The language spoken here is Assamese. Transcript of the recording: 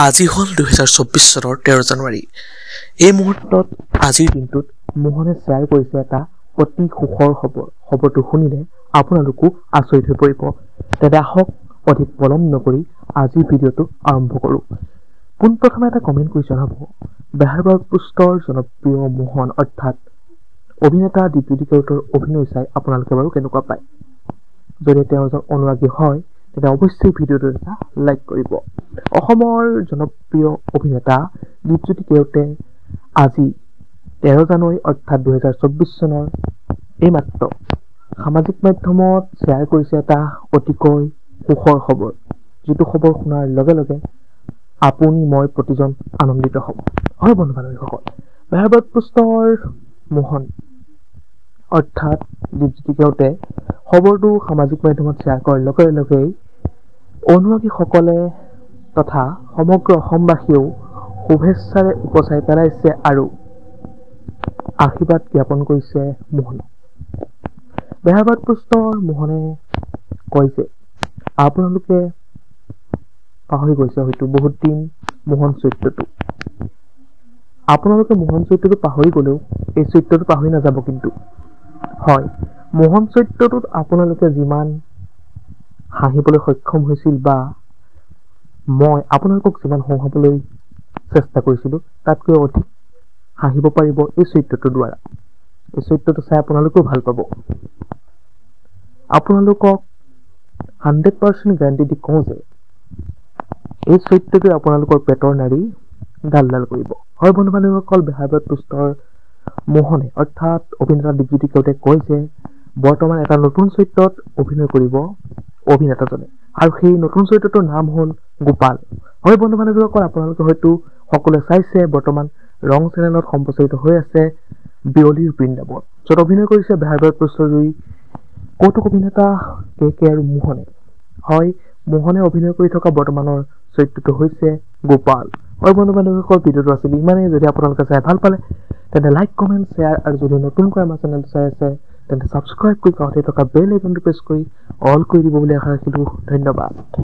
আজি হল 2024 চনৰ 13 জানুৱাৰী। এই মুহূৰ্তত আজিৰ দিনটোত মোহনে শ্বেয়াৰ কৰিছে এটা অতি সুখৰ খবৰ। খবৰটো শুনিলে আপোনালোকো আচৰিত হৈ পৰিব। তেন্তে আহক অধিক পলম নকৰি আজিৰ ভিডিঅ'টো আৰম্ভ কৰোঁ। পোনপ্ৰথমে এটা কমেণ্ট কৰি জনাব, বেহাৰবাগ পোষ্টৰ জনপ্ৰিয় মোহন অৰ্থাৎ অভিনেতা দীপজ্যোতি কেওটৰ অভিনয় চাই আপোনালোকে বাৰু কেনেকুৱা পায়। যদি তেওঁ এজন অনুৰাগী হয় তেন্তে অৱশ্যেই ভিডিঅ'টো এটা লাইক কৰিব। অসমৰ জনপ্ৰিয় অভিনেতা দীপজ্যোতি কেওটে আজি 13 জানুৱাৰী অৰ্থাৎ 2024 চনৰ এইমাত্ৰ সামাজিক মাধ্যমত শ্বেয়াৰ কৰিছে এটা অতিকৈ সুখৰ খবৰ, যিটো খবৰ শুনাৰ লগে লগে আপুনি মই প্ৰতিজন আনন্দিত হ'ব। হয় বন্ধু বান্ধৱীসকল, বেহাৰবাগ পোষ্টৰ মোহন অৰ্থাৎ দীপজ্যোতি কেওটে খবৰটো সামাজিক মাধ্যমত শ্বেয়াৰ কৰাৰ লগে লগেই অনুৰাগীসকলে তথা সমগ্ৰ অসমবাসীয়েও শুভেচ্ছাৰে উপচাই পেলাইছে আৰু আশীৰ্বাদ জ্ঞাপন কৰিছে মোহনক। বেহাৰবাগ পোষ্টৰ মোহনে কয় যে আপোনালোকে পাহৰি গৈছে হয়তো বহুত দিন মোহন চৰিত্ৰটো। আপোনালোকে মোহন চৰিত্ৰটো পাহৰি গ'লেও এই চৰিত্ৰটো পাহৰি নাযাব কিন্তু। হয়, মোহন চৰিত্ৰটোত আপোনালোকে যিমান হাঁহিবলৈ সক্ষম হৈছিল বা মই আপোনালোকক যিমান হহুৱাবলৈ চেষ্টা কৰিছিলোঁ তাতকৈ অধিক হাঁহিব পাৰিব এই চৰিত্ৰটোৰ দ্বাৰা। এই চৰিত্ৰটো চাই আপোনালোকেও ভাল পাব। আপোনালোকক 100% গেৰাণ্টি দি কওঁ যে এই চৰিত্ৰটোৱে আপোনালোকৰ পেটৰ নাড়ী ডাল ডাল কৰিব। হয় বন্ধু বান্ধৱীসকল, বেহাৰবাগ পোষ্টৰ মোহনে অৰ্থাৎ অভিনেতা দীপজ্যোতি কেওটে কয় যে বৰ্তমান এটা নতুন চৰিত্ৰত অভিনয় কৰিব অভিনেতাজনে, আৰু সেই নতুন চৰিত্ৰটোৰ নাম হ'ল গোপাল। হয় বন্ধু বান্ধৱীসকল, আপোনালোকে হয়তো সকলোৱে চাইছে বৰ্তমান ৰং চেনেলত সম্প্ৰচাৰিত হৈ আছে বিয়লিৰ বৃন্দাবন, য'ত অভিনয় কৰিছে বেহাৰবাগ পোষ্টৰ দুই কৌতুক অভিনেতা কে আৰু মোহনে। হয়, মোহনে অভিনয় কৰি থকা বৰ্তমানৰ চৰিত্ৰটো হৈছে গোপাল। হয় বন্ধু বান্ধৱীসকল, ভিডিঅ'টো আছিল ইমানেই। যদি আপোনালোকে চাই ভাল পালে তেন্তে লাইক, কমেণ্ট, শ্বেয়াৰ আৰু যদি নতুনকৈ আমাৰ চেনেলটো চাই আছে তেন্তে ছাবস্ক্ৰাইব কৰি কাষতে থকা বেল আইকনটো প্ৰেছ কৰি অল কৰি দিব বুলি আশা ৰাখিলোঁ। ধন্যবাদ।